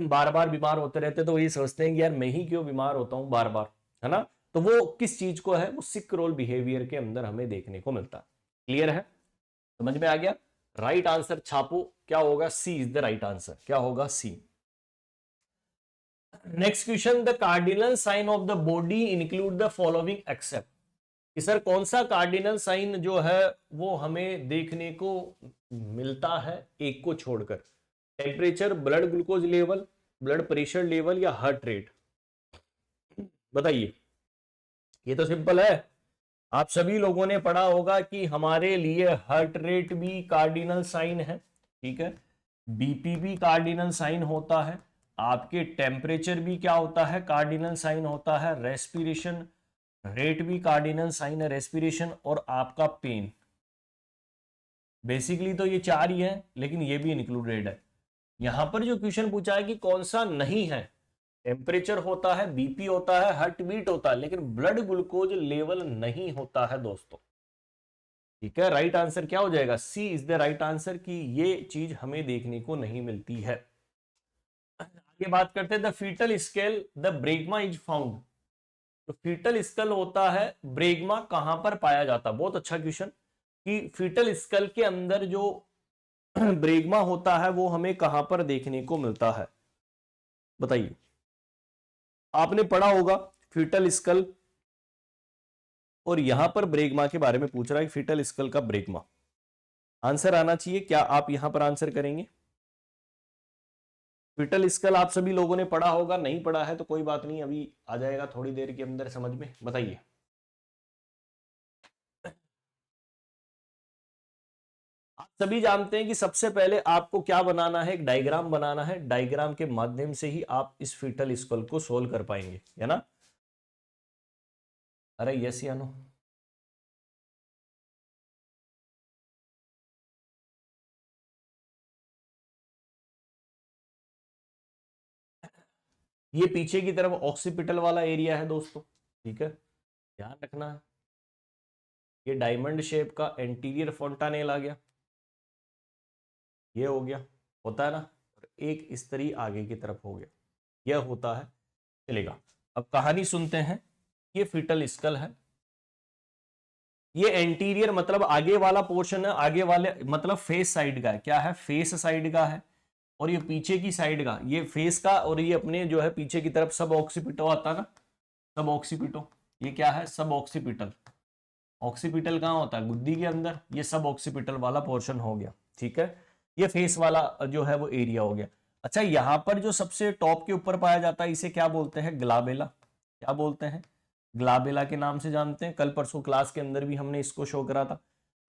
बार बार बीमार होते रहते हैं, तो वही सोचते हैं कि यार मैं ही क्यों बीमार होता हूं बार बार, है ना? तो वो किस चीज को है, वो सिक रोल बिहेवियर के अंदर हमें देखने को मिलता है। क्लियर है, समझ में आ गया? राइट आंसर छापो, क्या होगा? C is the right answer. क्या होगा? C. Next question, the cardinal sign of the body include the following except. कि सर कौन सा कार्डिनल साइन जो है वो हमें देखने को मिलता है एक को छोड़कर? Temperature, blood glucose level, blood pressure level, या हार्ट रेट? बताइए। ये तो सिंपल है, आप सभी लोगों ने पढ़ा होगा कि हमारे लिए हार्ट रेट भी कार्डिनल साइन है। ठीक है, बीपी भी कार्डिनल साइन होता है, आपके टेम्परेचर भी क्या होता है, कार्डिनल साइन होता है, रेस्पिरेशन रेट भी कार्डिनल साइन है, रेस्पिरेशन, और आपका पेन। बेसिकली तो ये चार ही है, लेकिन ये भी इंक्लूडेड है। यहां पर जो क्वेश्चन पूछा है कि कौन सा नहीं है, टेम्परेचर होता है, बीपी होता है, हार्ट बीट होता है, लेकिन ब्लड ग्लूकोज लेवल नहीं होता है दोस्तों। ठीक है, राइट आंसर क्या हो जाएगा? C is the right answer, कि ये चीज हमें देखने को नहीं मिलती है। आगे बात करते हैं, the fetal scale the bregma is found. तो फीटल स्कल होता है, ब्रेगमा कहां पर पाया जाता है? बहुत अच्छा क्वेश्चन, कि फीटल स्कल के अंदर जो ब्रेगमा होता है वो हमें कहां पर देखने को मिलता है? बताइए, आपने पढ़ा होगा फीटल स्कल, और यहां पर ब्रेगमा के बारे में पूछ रहा है, फीटल स्कल का ब्रेगमा। आंसर आना चाहिए, क्या आप यहां पर आंसर करेंगे? फीटल स्कल आप सभी लोगों ने पढ़ा होगा, नहीं पढ़ा है तो कोई बात नहीं, अभी आ जाएगा थोड़ी देर के अंदर समझ में। बताइए। आप सभी जानते हैं कि सबसे पहले आपको क्या बनाना है, एक डायग्राम बनाना है। डायग्राम के माध्यम से ही आप इस फीटल स्कल को सोल्व कर पाएंगे, है ना? अरे यस या नो? ये पीछे की तरफ ऑक्सीपिटल वाला एरिया है दोस्तों। ठीक है, ध्यान रखना है। ये डायमंड शेप का एंटीरियर फोंटानेल आ गया, ये हो गया, होता है ना? और एक इस तरी आगे की तरफ हो गया, यह होता है। चलेगा, अब कहानी सुनते हैं। ये फीटल स्कल है, ये एंटीरियर मतलब आगे वाला पोर्शन है, आगे वाले मतलब फेस साइड का है। क्या है? फेस साइड का है। और ये पीछे की साइड का, ये फेस का, और ये अपने जो है पीछे की तरफ सब ऑक्सीपिटो आता है ना, सब ऑक्सीपिटो। ये क्या है? सब ऑक्सीपिटल। ऑक्सीपिटल कहाँ होता है? गुद्दी के अंदर। ये सब ऑक्सीपिटल वाला पोर्शन हो गया। ठीक है, ये फेस वाला जो है वो एरिया हो गया। अच्छा, यहां पर जो सबसे टॉप के ऊपर पाया जाता है, इसे क्या बोलते हैं? ग्लाबेला। क्या बोलते हैं? ग्लाबेला के नाम से जानते हैं। कल परसों क्लास के अंदर भी हमने इसको शो करा था।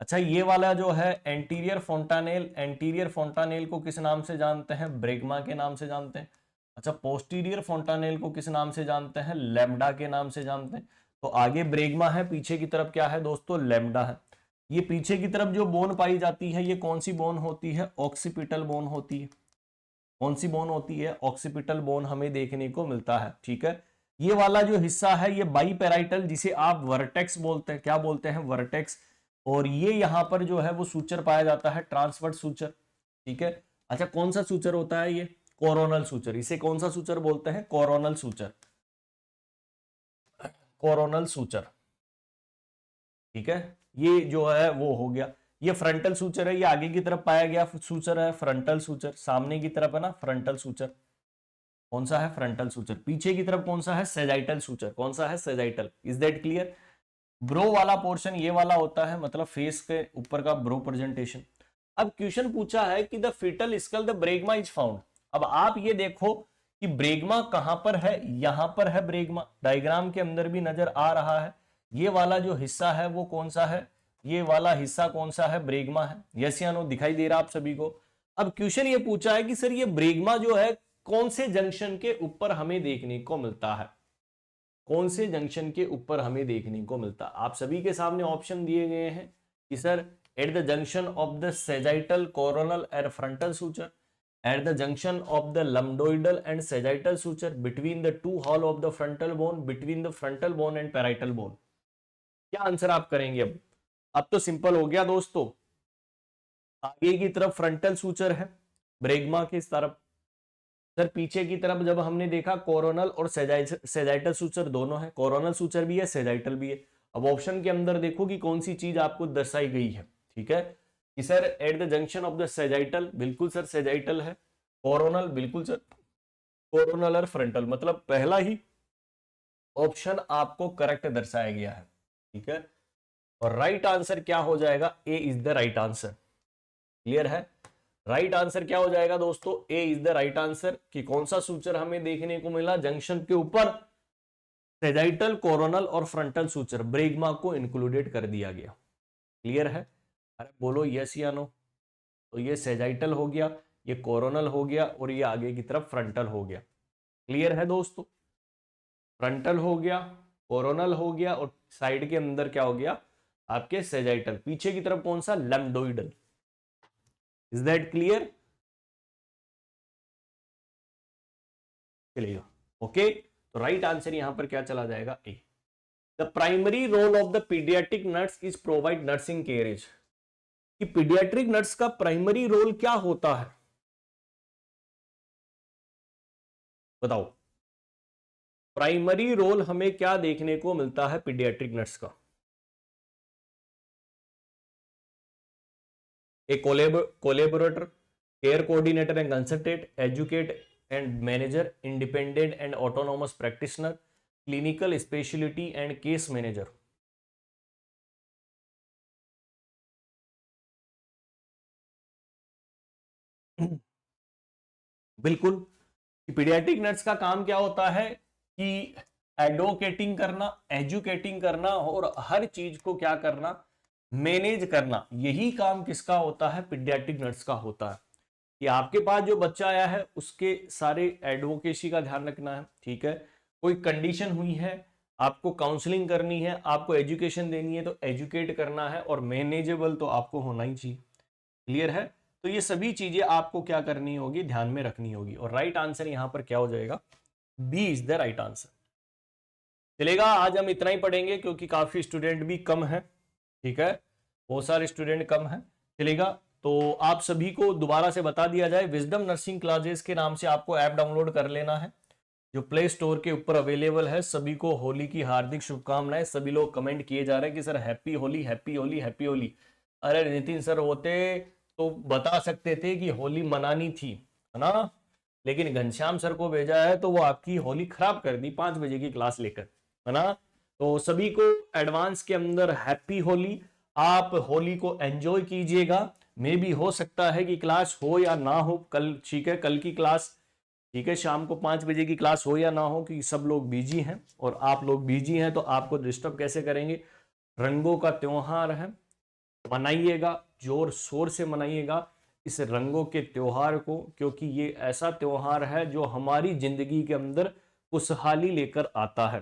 अच्छा, ये वाला जो है एंटीरियर फोंटानेल, एंटीरियर फोंटानेल को किस नाम से जानते हैं? ब्रेगमा के नाम से जानते हैं। अच्छा, पोस्टीरियर फोंटानेल को किस नाम से जानते हैं? लैम्डा के नाम से जानते हैं। तो आगे ब्रेगमा है, पीछे की तरफ क्या है दोस्तों? लैम्डा है। ये पीछे की तरफ जो बोन पाई जाती है, ये कौन सी बोन होती है? ऑक्सीपिटल बोन होती है। कौन सी बोन होती है? ऑक्सीपिटल बोन हमें देखने को मिलता है। ठीक है, ये वाला जो हिस्सा है ये बाईपेराइटल, जिसे आप वर्टेक्स बोलते हैं। क्या बोलते हैं? वर्टेक्स। और ये यहां पर जो है वो सूचर पाया जाता है, ट्रांसवर्स सूचर। ठीक है। अच्छा, कौन सा सूचर होता है ये? Coronal suture. इसे कौन सा सूचर बोलते हैं? Coronal suture. Coronal suture. ठीक है, ये जो है वो हो गया। ये फ्रंटल सूचर है, ये आगे की तरफ पाया गया सूचर है, फ्रंटल सूचर। सामने की तरफ है ना फ्रंटल सूचर। कौन सा है? Frontal suture. पीछे की तरफ कौन सा है? Sagittal suture. कौन सा है? Sagittal. Is that clear? Bro वाला पोर्शन ये वाला होता है, मतलब फेस के ऊपर का ब्रो प्रेजेंटेशन। अब क्वेश्चन पूछा है कि the fetal skull the bregma is found. अब आप ये देखो कि ब्रेगमा कहां पर है? यहां पर है ब्रेगमा, डायग्राम के अंदर भी नजर आ रहा है। ये वाला जो हिस्सा है वो कौन सा है? ये वाला हिस्सा कौन सा है? ब्रेगमा है। यस या नो? दिखाई दे रहा आप सभी को? अब क्वेश्चन ये पूछा है कि सर ये ब्रेगमा जो है कौन से जंक्शन के ऊपर हमें देखने को मिलता है? कौन से जंक्शन के ऊपर हमें देखने को मिलता? आप सभी के सामने ऑप्शन दिए गए हैं कि sir at the junction of the sagittal, coronal and frontal suture, at the junction of the lambdoidal and sagittal suture, between the two hall of the frontal bone, between the frontal bone and parietal bone. क्या answer आप करेंगे? अब तो simple हो गया दोस्तों। आगे की तरफ फ्रंटल सूचर है ब्रेगमा की तरफ। सर पीछे की तरफ जब हमने देखा कोरोनल और सेजाइटल सूचर दोनों है, कोरोनल सूचर भी है, सेजाइटल भी है। अब ऑप्शन के अंदर देखो कि कौन सी चीज आपको दर्शाई गई है। ठीक है, कि sir at the junction of the sagittal, बिल्कुल सर सेजाइटल है। कोरोनल, बिल्कुल सर कोरोनल और फ्रंटल, मतलब पहला ही ऑप्शन आपको करेक्ट दर्शाया गया है। ठीक है, और राइट आंसर क्या हो जाएगा? A is the right answer. Clear है? राइट आंसर क्या हो जाएगा दोस्तों? A is the right answer. कि कौन सा सूचर हमें देखने को मिला जंक्शन के ऊपर? सेजाइटल, कोरोनल और फ्रंटल सूचर, ब्रेगमा को इंक्लूडेड कर दिया गया। क्लियर है? अरे बोलो यस या नो। तो ये सेजाइटल हो गया, ये कोरोनल हो गया और ये आगे की तरफ फ्रंटल हो गया। क्लियर है दोस्तों? फ्रंटल हो गया, कोरोनल हो गया और साइड के अंदर क्या हो गया? आपके सेजाइटल। पीछे की तरफ कौन सा? लैम्बडोइडल। Is that clear? चलिएगा, ओके। तो राइट आंसर यहां पर क्या चला जाएगा? A. The primary role of the paediatric nurse is provide nursing care. कि पीडियाट्रिक नर्स का प्राइमरी रोल क्या होता है? बताओ, प्राइमरी रोल हमें क्या देखने को मिलता है पीडियाट्रिक नर्स का? A collaborator, care coordinator and consultant, educate and manager, independent and autonomous practitioner, clinical speciality and case manager. बिल्कुल। पीडियाट्रिक नर्स का काम क्या होता है? कि एडवोकेटिंग करना, एजुकेटिंग करना और हर चीज को क्या करना? मैनेज करना। यही काम किसका होता है? पीडियाट्रिक नर्स का होता है। कि आपके पास जो बच्चा आया है उसके सारे एडवोकेसी का ध्यान रखना है। ठीक है, कोई कंडीशन हुई है, आपको काउंसलिंग करनी है, आपको एजुकेशन देनी है, तो एजुकेट करना है, और मैनेजेबल तो आपको होना ही चाहिए। क्लियर है? तो ये सभी चीजें आपको क्या करनी होगी? ध्यान में रखनी होगी। और राइट आंसर यहां पर क्या हो जाएगा? B is the right answer. चलेगा, आज हम इतना ही पढ़ेंगे क्योंकि काफी स्टूडेंट भी कम है। ठीक है, बहुत सारे स्टूडेंट कम है। चलेगा, तो आप सभी को दोबारा से बता दिया जाए, विजडम नर्सिंग क्लासेस के नाम से आपको ऐप डाउनलोड कर लेना है, जो प्ले स्टोर के ऊपर अवेलेबल है। सभी को होली की हार्दिक शुभकामनाएं। सभी लोग कमेंट किए जा रहे हैं कि sir happy Holi, happy Holi, happy Holi. अरे नितिन सर होते तो बता सकते थे कि होली मनानी थी, है ना? लेकिन घनश्याम सर को भेजा है तो वो आपकी होली खराब कर दी 5 बजे की क्लास लेकर, है ना? तो सभी को एडवांस के अंदर हैप्पी होली। आप होली को एंजॉय कीजिएगा। मे भी हो सकता है कि क्लास हो या ना हो कल। ठीक है, कल की क्लास, ठीक है, शाम को 5 बजे की क्लास हो या ना हो, कि सब लोग बिजी हैं और आप लोग बिजी हैं, तो आपको डिस्टर्ब कैसे करेंगे? रंगों का त्योहार है, मनाइएगा, जोर शोर से मनाइएगा इस रंगों के त्योहार को, क्योंकि ये ऐसा त्योहार है जो हमारी जिंदगी के अंदर खुशहाली लेकर आता है।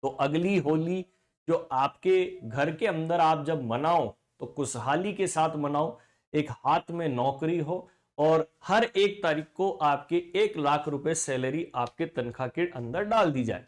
तो अगली होली जो आपके घर के अंदर आप जब मनाओ तो खुशहाली के साथ मनाओ, एक हाथ में नौकरी हो और हर 1 तारीख को आपके 1 लाख रुपए सैलरी आपके तनख्वाह के अंदर डाल दी जाए,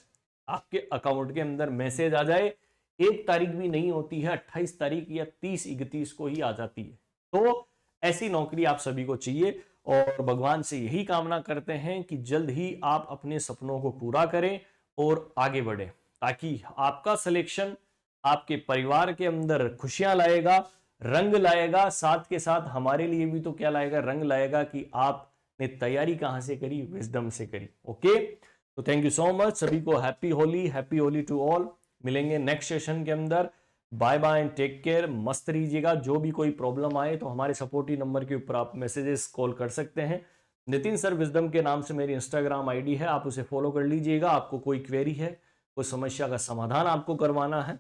आपके अकाउंट के अंदर मैसेज आ जाए। 1 तारीख भी नहीं होती है, 28 तारीख या 30-31 को ही आ जाती है। तो ऐसी नौकरी आप सभी को चाहिए और भगवान से यही कामना करते हैं कि जल्द ही आप अपने सपनों को पूरा करें और आगे बढ़े, ताकि आपका सिलेक्शन आपके परिवार के अंदर खुशियां लाएगा, रंग लाएगा, साथ के साथ हमारे लिए भी तो क्या लाएगा, रंग लाएगा कि आपने तैयारी कहां से करी, विजडम से करी। ओके, तो थैंक यू सो मच सभी को। Happy Holi, happy Holi to all. मिलेंगे नेक्स्ट सेशन के अंदर। Bye bye and take care, मस्त रहिएगा। जो भी कोई प्रॉब्लम आए तो हमारे सपोर्टिव नंबर के ऊपर आप मैसेजेस कॉल कर सकते हैं। नितिन सर विजडम के नाम से मेरी इंस्टाग्राम आईडी है, आप उसे फॉलो कर लीजिएगा। आपको कोई क्वेरी है, कोई समस्या का समाधान आपको करवाना है,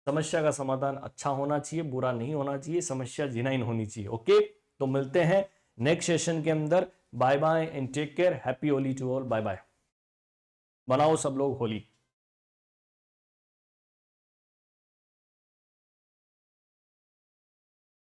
समस्या का समाधान अच्छा होना चाहिए, बुरा नहीं होना चाहिए, समस्या जिनाइन होनी चाहिए। ओके, तो मिलते हैं नेक्स्ट सेशन के अंदर। Bye bye and take care, happy Holi to all, bye bye. बनाओ सब लोग होली।